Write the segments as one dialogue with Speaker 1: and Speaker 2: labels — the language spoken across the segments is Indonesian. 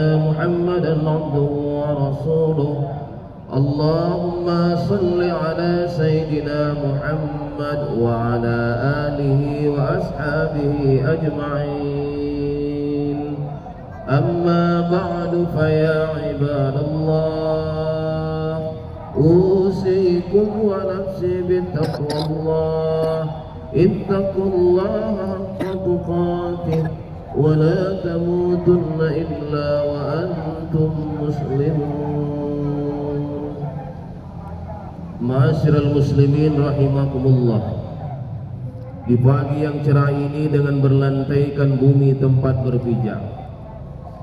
Speaker 1: محمدا عبده ورسوله اللهم صل على سيدنا محمد وعلى آله وأصحابه أجمعين. أما بعد فيا عباد الله أوصيكم ونفسي بتقوى الله. اتقوا الله حق تقاته ولا تموتن إلا وأنتم مسلمون. Ma'asyiral muslimin rahimakumullah. Di pagi yang cerah ini dengan berlantaikan bumi tempat berpijak,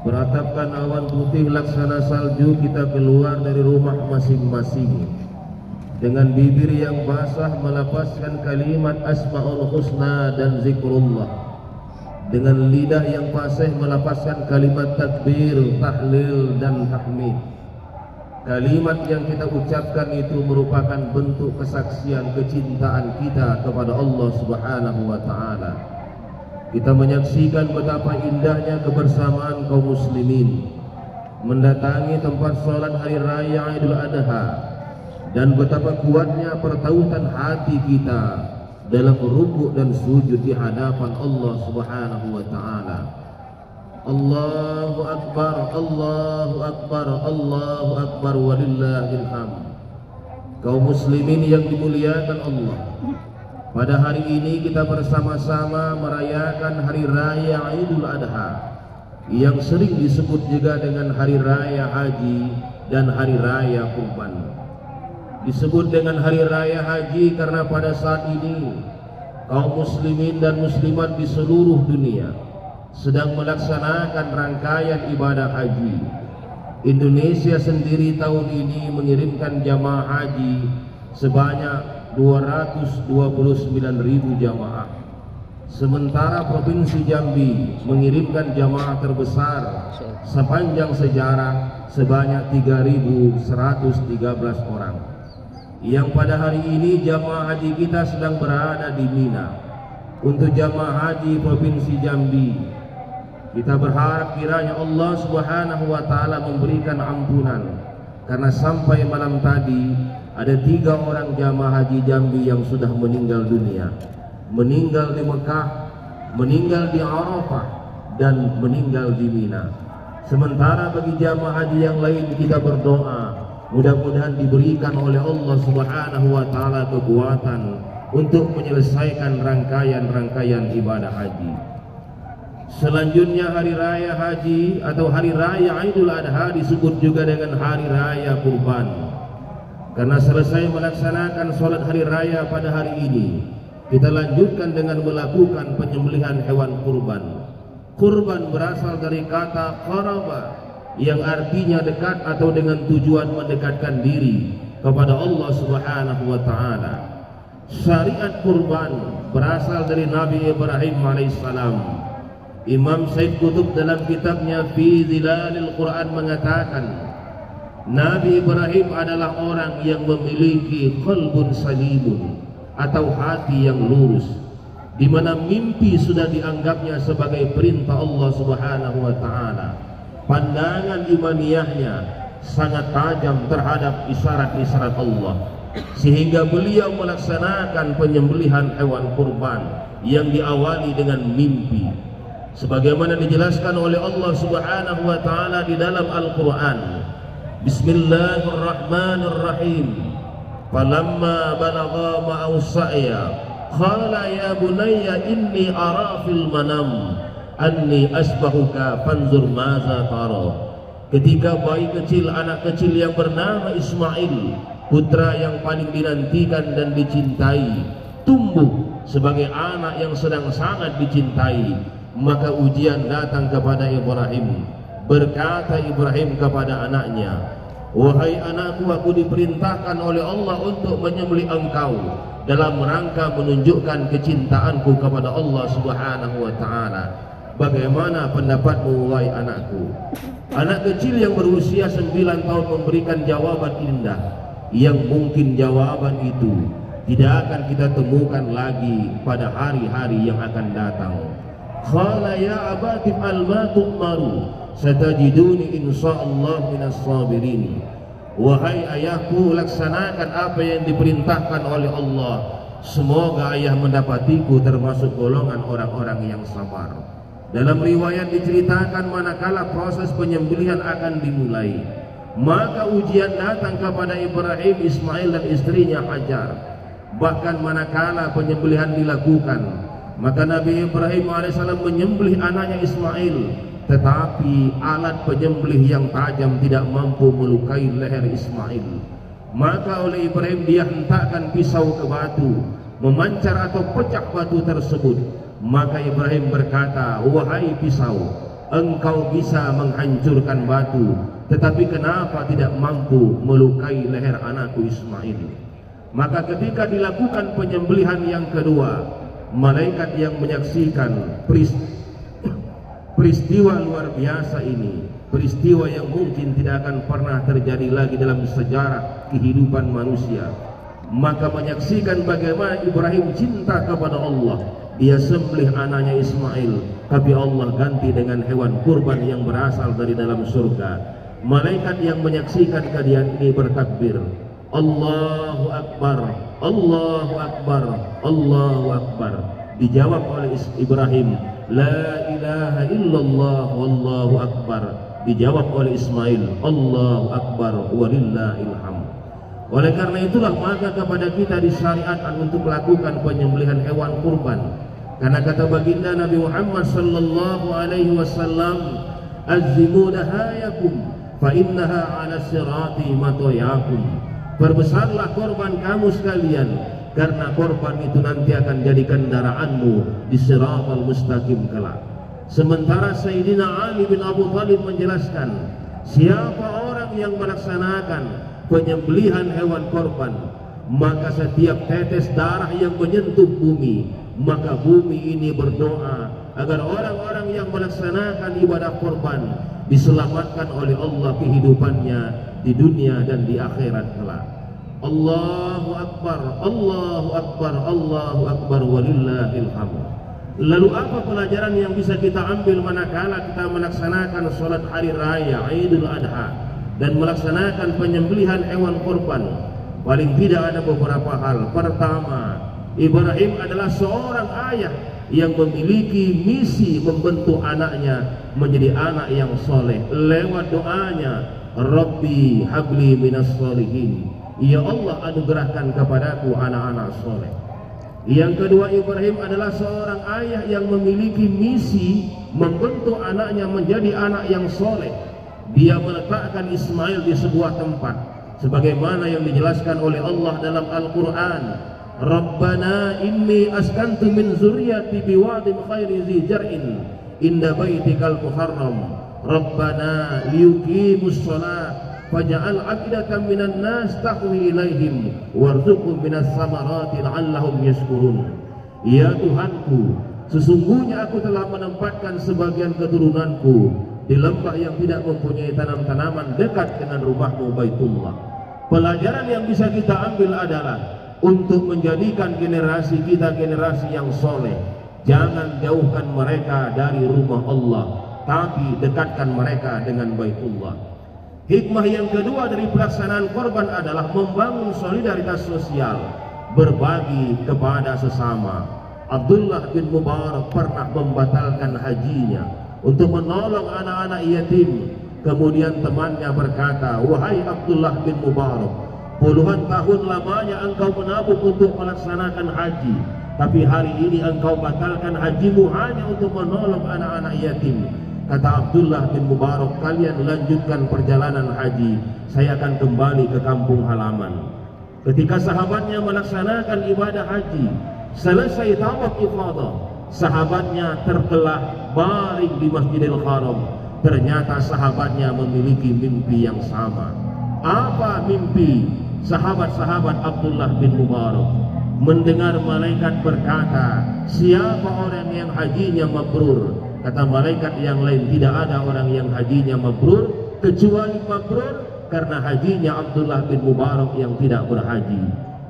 Speaker 1: beratapkan awan putih laksana salju, kita keluar dari rumah masing-masing dengan bibir yang basah melapaskan kalimat asmaul husna dan zikrullah, dengan lidah yang fasih melapaskan kalimat takbir, tahlil dan tahmid. Kalimat yang kita ucapkan itu merupakan bentuk kesaksian kecintaan kita kepada Allah Subhanahu wa taala. Kita menyaksikan betapa indahnya kebersamaan kaum muslimin mendatangi tempat salat hari raya Idul Adha, dan betapa kuatnya pertautan hati kita dalam rukuk dan sujud di hadapan Allah Subhanahu wa taala. Allahu akbar, Allahu akbar, Allahu akbar walillahil hamd. Kaum muslimin yang dimuliakan Allah, pada hari ini kita bersama-sama merayakan hari raya Idul Adha yang sering disebut juga dengan hari raya haji dan hari raya kurban. Disebut dengan hari raya haji karena pada saat ini kaum muslimin dan muslimat di seluruh dunia sedang melaksanakan rangkaian ibadah haji. Indonesia sendiri tahun ini mengirimkan jamaah haji sebanyak 229.000 jamaah. Sementara Provinsi Jambi mengirimkan jamaah terbesar sepanjang sejarah sebanyak 3.113 orang. Yang pada hari ini jamaah haji kita sedang berada di Mina. Untuk jamaah haji Provinsi Jambi, kita berharap kiranya Allah Subhanahu wa taala memberikan ampunan, karena sampai malam tadi ada 3 orang jamaah haji Jambi yang sudah meninggal dunia. Meninggal di Mekah, meninggal di Arafah, dan meninggal di Mina. Sementara bagi jamaah haji yang lain kita berdoa, mudah-mudahan diberikan oleh Allah Subhanahu wa taala kekuatan untuk menyelesaikan rangkaian-rangkaian ibadah haji. Selanjutnya hari raya haji atau hari raya Idul Adha disebut juga dengan hari raya kurban, karena selesai melaksanakan sholat hari raya pada hari ini, kita lanjutkan dengan melakukan penyembelihan hewan kurban. Kurban berasal dari kata qaraba yang artinya dekat atau dengan tujuan mendekatkan diri kepada Allah Subhanahu wa taala. Syariat kurban berasal dari Nabi Ibrahim alaihissalam. Imam Said Qutb dalam kitabnya Fi Zilalil Quran mengatakan, Nabi Ibrahim adalah orang yang memiliki qalbun salimun atau hati yang lurus, di mana mimpi sudah dianggapnya sebagai perintah Allah Subhanahu wa taala. Pandangan imaniyahnya sangat tajam terhadap isyarat-isyarat Allah, sehingga beliau melaksanakan penyembelihan hewan kurban yang diawali dengan mimpi, sebagaimana dijelaskan oleh Allah Subhanahu wa taala di dalam Al-Qur'an. Bismillahirrahmanirrahim. Falamma balagha ma'ahu sa'ya qala ya bunayya inni ara fil manam anni asbahuka fanzur maza tara. Ketika bayi kecil, anak kecil yang bernama Ismail, putra yang paling dinantikan dan dicintai, tumbuh sebagai anak yang sedang sangat dicintai, maka ujian datang kepada Ibrahim. Berkata Ibrahim kepada anaknya, wahai anakku, aku diperintahkan oleh Allah untuk menyembelih engkau dalam rangka menunjukkan kecintaanku kepada Allah Subhanahu wa taala. Bagaimana pendapatmu wahai anakku? Anak kecil yang berusia 9 tahun memberikan jawaban indah, yang mungkin jawaban itu tidak akan kita temukan lagi pada hari-hari yang akan datang. Qala ya abati al-ma tu'maru, satajiduni insyaallah minas sabirin. Wahai ayahku, laksanakan apa yang diperintahkan oleh Allah. Semoga ayah mendapatiku termasuk golongan orang-orang yang sabar. Dalam riwayat diceritakan manakala proses penyembelihan akan dimulai, maka ujian datang kepada Ibrahim, Ismail dan istrinya Hajar. Bahkan manakala penyembelihan dilakukan, maka Nabi Ibrahim AS menyembelih anaknya Ismail, tetapi alat penyembelih yang tajam tidak mampu melukai leher Ismail. Maka oleh Ibrahim dia hentakkan pisau ke batu, memancar atau pecah batu tersebut. Maka Ibrahim berkata, wahai pisau, engkau bisa menghancurkan batu, tetapi kenapa tidak mampu melukai leher anakku Ismail? Maka ketika dilakukan penyembelihan yang kedua, malaikat yang menyaksikan peristiwa luar biasa ini, peristiwa yang mungkin tidak akan pernah terjadi lagi dalam sejarah kehidupan manusia, maka menyaksikan bagaimana Ibrahim cinta kepada Allah. Dia sembelih anaknya Ismail, tapi Allah ganti dengan hewan kurban yang berasal dari dalam surga. Malaikat yang menyaksikan kejadian ini bertakbir, Allahu Akbar, Allahu Akbar, Allahu Akbar. Dijawab oleh Ibrahim, La ilaha illallah wallahu akbar. Dijawab oleh Ismail, Allahu Akbar walillahil hamd. Oleh karena itulah maka kepada kita disyariatkan untuk melakukan penyembelihan hewan kurban. Karena kata baginda Nabi Muhammad sallallahu alaihi wasallam, azzimu dahayakum fa innaha ala sirati matoyakum. Perbesarlah korban kamu sekalian, karena korban itu nanti akan jadi kendaraanmu di siratal mustaqim kelak. Sementara Sayyidina Ali bin Abu Thalib menjelaskan, siapa orang yang melaksanakan penyembelihan hewan korban, maka setiap tetes darah yang menyentuh bumi, maka bumi ini berdoa agar orang-orang yang melaksanakan ibadah korban diselamatkan oleh Allah kehidupannya di dunia dan di akhirat kelak. Allahu Akbar, Allahu Akbar, Allahu Akbar walillahil hamd. Lalu apa pelajaran yang bisa kita ambil manakala kita melaksanakan sholat hari raya Idul Adha dan melaksanakan penyembelihan hewan kurban? Paling tidak ada beberapa hal. Pertama, Ibrahim adalah seorang ayah yang memiliki misi membentuk anaknya menjadi anak yang soleh lewat doanya, Rabbi habli minas solihin, ya Allah anugerahkan kepadaku anak-anak soleh. Yang kedua, Ibrahim adalah seorang ayah yang memiliki misi membentuk anaknya menjadi anak yang soleh. Dia meletakkan Ismail di sebuah tempat sebagaimana yang dijelaskan oleh Allah dalam Al-Quran, Rabbana inni askantu min zuriyati biwadin khairi zi jar'in inda baitikal muharram Rabbana liyuqimus shalah faj'al 'afidatan minan nas tahwi ilaihim warzuqhum minas samarati la'allahum yashkurun. Ya Tuhanku, sesungguhnya aku telah menempatkan sebagian keturunanku di lembah yang tidak mempunyai tanam-tanaman dekat dengan rumahmu Baitullah. Pelajaran yang bisa kita ambil adalah untuk menjadikan generasi kita generasi yang soleh. Jangan jauhkan mereka dari rumah Allah, tapi dekatkan mereka dengan Baitullah. Hikmah yang kedua dari pelaksanaan korban adalah membangun solidaritas sosial, berbagi kepada sesama. Abdullah bin Mubarak pernah membatalkan hajinya untuk menolong anak-anak yatim. Kemudian temannya berkata, wahai Abdullah bin Mubarak, puluhan tahun lamanya engkau menabung untuk melaksanakan haji, tapi hari ini engkau batalkan hajimu hanya untuk menolong anak-anak yatim. Kata Abdullah bin Mubarak, kalian lanjutkan perjalanan haji, saya akan kembali ke kampung halaman. Ketika sahabatnya melaksanakan ibadah haji, selesai tawaf ifadah, sahabatnya tertelah baring di Masjidil Haram. Ternyata sahabatnya memiliki mimpi yang sama. Apa mimpi sahabat-sahabat Abdullah bin Mubarak? Mendengar malaikat berkata, siapa orang yang hajinya mabrur? Kata malaikat yang lain, tidak ada orang yang hajinya mabrur kecuali mabrur karena hajinya Abdullah bin Mubarak yang tidak berhaji.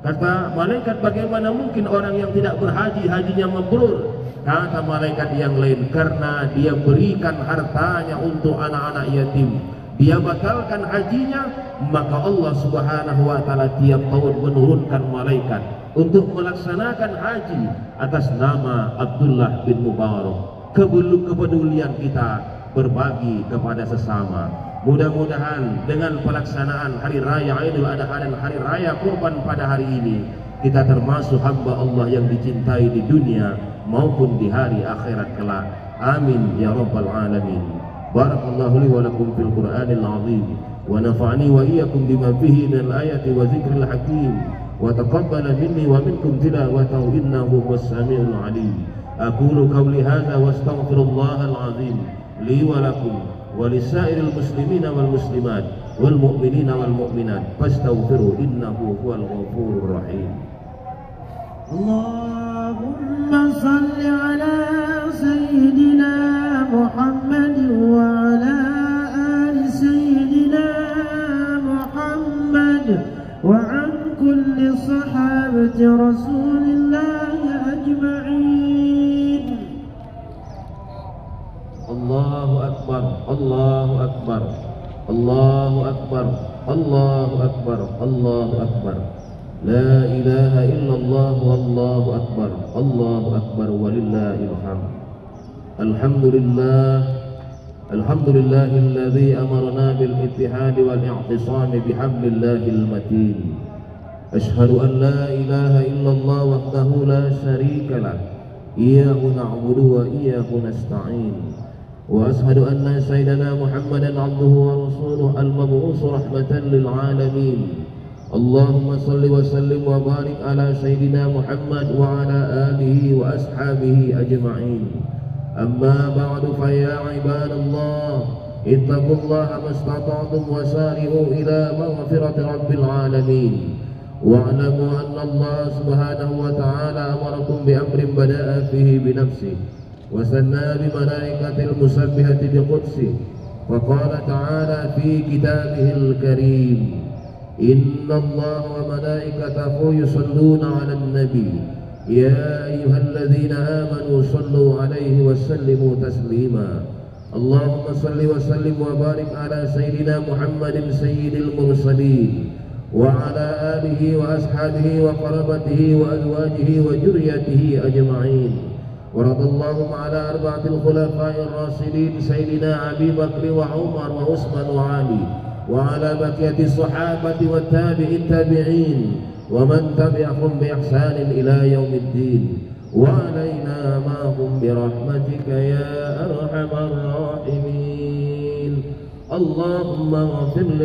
Speaker 1: Kata malaikat, bagaimana mungkin orang yang tidak berhaji hajinya mabrur? Kata malaikat yang lain, karena dia berikan hartanya untuk anak-anak yatim, dia batalkan hajinya, maka Allah Subhanahu wa taala tiap tahun menurunkan malaikat untuk melaksanakan haji atas nama Abdullah bin Mubarak. Kepedulian kita berbagi kepada sesama. Mudah-mudahan dengan pelaksanaan hari raya Idul Adha dan hari raya Kurban pada hari ini, kita termasuk hamba Allah yang dicintai di dunia maupun di hari akhirat kelak. Amin ya rabbal alamin. Barakallahu li wa lakum fil Qur'anil azim wa nafa'ani wa iyyakum bima fihi minal ayati wa zikril hakim wa taqabbala minni wa minkum tilawatahu innahu huwas samiul alim. Aqulu qawli hadza wa astaghfirullahal azim li wa lakum wa lisairil muslimina wal muslimat wal mu'minina wal mu'minat fastaghfiru innahu huwal ghafurur rahim.
Speaker 2: Allahumma salli ala sayyidina Muhammad wa ala ali sayyidina Muhammad wa an kulli sahabati Rasulillah ajma'in.
Speaker 1: Allahu akbar, Allahu akbar, Allahu akbar, Allahu akbar, Allahu akbar. La ilaha illallah wallahu akbar, Allahu akbar walillahil hamd. Alhamdulillah, alhamdulillahilladzi amarna bil ittihad wal i'tisam bihablillahil matin. Ashhadu an la ilaha illallah wahdahu la syarika lah, iyyahu na'budu wa iyyahu nasta'in. وأشهد أن سيدنا محمدا عبده ورسوله المبعوث رحمة للعالمين. اللهم صل وسلم وبارك على سيدنا محمد وعلى آله وأصحابه أجمعين. أما بعد فيا عباد الله اتقوا الله ما استطعتم وسارعوا إلى مغفرة رب العالمين واعلموا أن الله سبحانه وتعالى أمركم بأمر بدأ فيه بنفسه وثنى بملائكة المسبحة بقدسه، فقال تعالى في كتابه الكريم: إن الله وملائكته يصلون على النبي يا أيها الذين آمنوا صلوا عليه وسلموا تسليما. اللهم صل وسلم وبارك على سيدنا محمد سيد المرسلين وعلى آله وأصحابه وقرابته وأزواجه وذريته أجمعين. ورضى الله على أربعة الخلفاء الراشدين سيدنا أبي بكر وعمر وعثمان وعلي وعلى بقية الصحابة والتابعين التابعين ومن تبعهم بإحسان إلى يوم الدين وعلينا معهم برحمتك يا أرحم الراحمين. اللهم اغفر